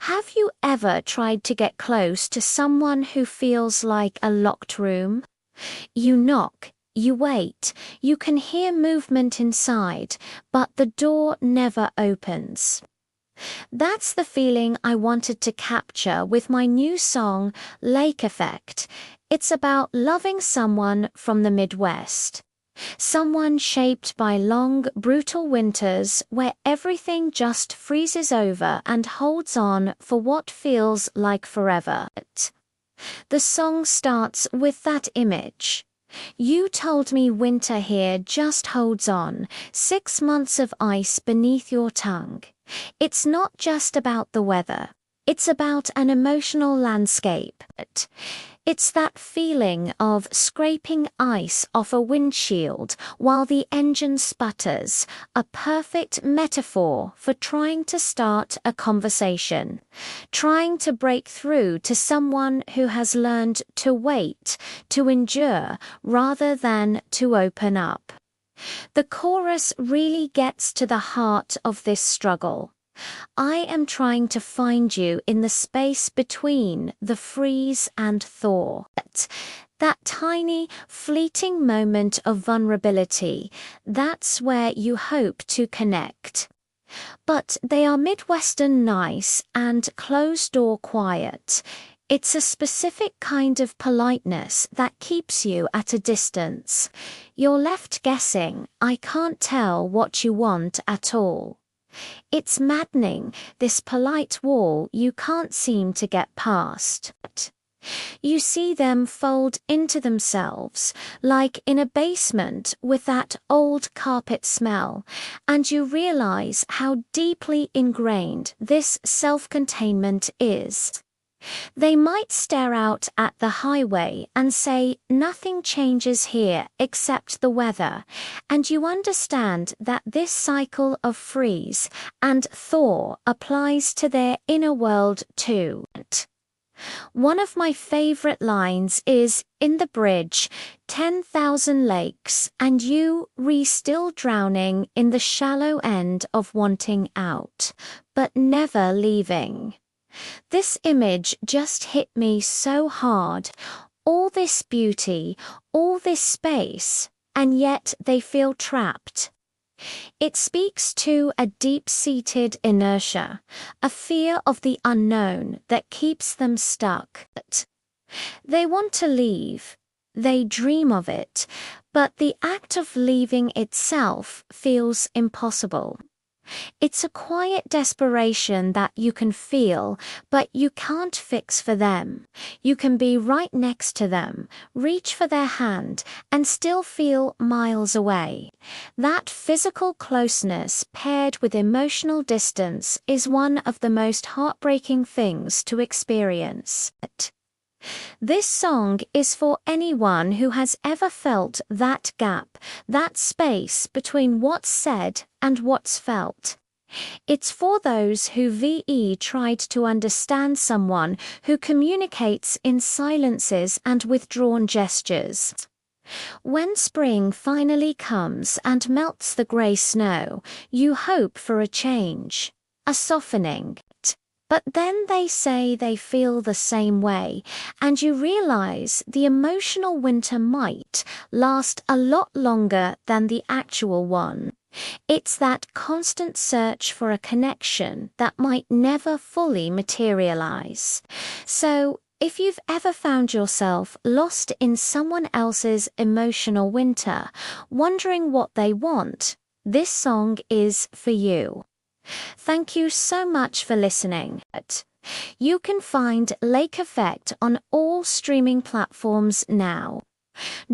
Have you ever tried to get close to someone who feels like a locked room? You knock, you wait, you can hear movement inside, but the door never opens. That's the feeling I wanted to capture with my new song, Lake Effect. It's about loving someone from the Midwest. Someone shaped by long, brutal winters where everything just freezes over and holds on for what feels like forever. The song starts with that image. You told me winter here just holds on, 6 months of ice beneath your tongue. It's not just about the weather. It's about an emotional landscape. It's that feeling of scraping ice off a windshield while the engine sputters, a perfect metaphor for trying to start a conversation, trying to break through to someone who has learned to wait, to endure, rather than to open up. The chorus really gets to the heart of this struggle. I am trying to find you in the space between the freeze and thaw. That tiny, fleeting moment of vulnerability, that's where you hope to connect. But they are Midwestern nice and closed-door quiet. It's a specific kind of politeness that keeps you at a distance. You're left guessing, I can't tell what you want at all. It's maddening, this polite wall you can't seem to get past. You see them fold into themselves, like in a basement with that old carpet smell, and you realize how deeply ingrained this self-containment is. They might stare out at the highway and say nothing changes here except the weather, and you understand that this cycle of freeze and thaw applies to their inner world too. One of my favorite lines is, in the bridge, 10,000 lakes, and you still drowning in the shallow end of wanting out, but never leaving. This image just hit me so hard. All this beauty, all this space, and yet they feel trapped. It speaks to a deep-seated inertia, a fear of the unknown that keeps them stuck. They want to leave, they dream of it, but the act of leaving itself feels impossible. It's a quiet desperation that you can feel, but you can't fix for them. You can be right next to them, reach for their hand, and still feel miles away. That physical closeness paired with emotional distance is one of the most heartbreaking things to experience. This song is for anyone who has ever felt that gap, that space between what's said and what's felt. It's for those who tried to understand someone who communicates in silences and withdrawn gestures. When spring finally comes and melts the grey snow, you hope for a change, a softening. But then they say they feel the same way, and you realize the emotional winter might last a lot longer than the actual one. It's that constant search for a connection that might never fully materialize. So, if you've ever found yourself lost in someone else's emotional winter, wondering what they want, this song is for you. Thank you so much for listening. You can find Lake Effect on all streaming platforms now.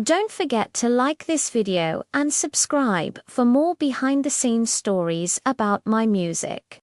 Don't forget to like this video and subscribe for more behind-the-scenes stories about my music.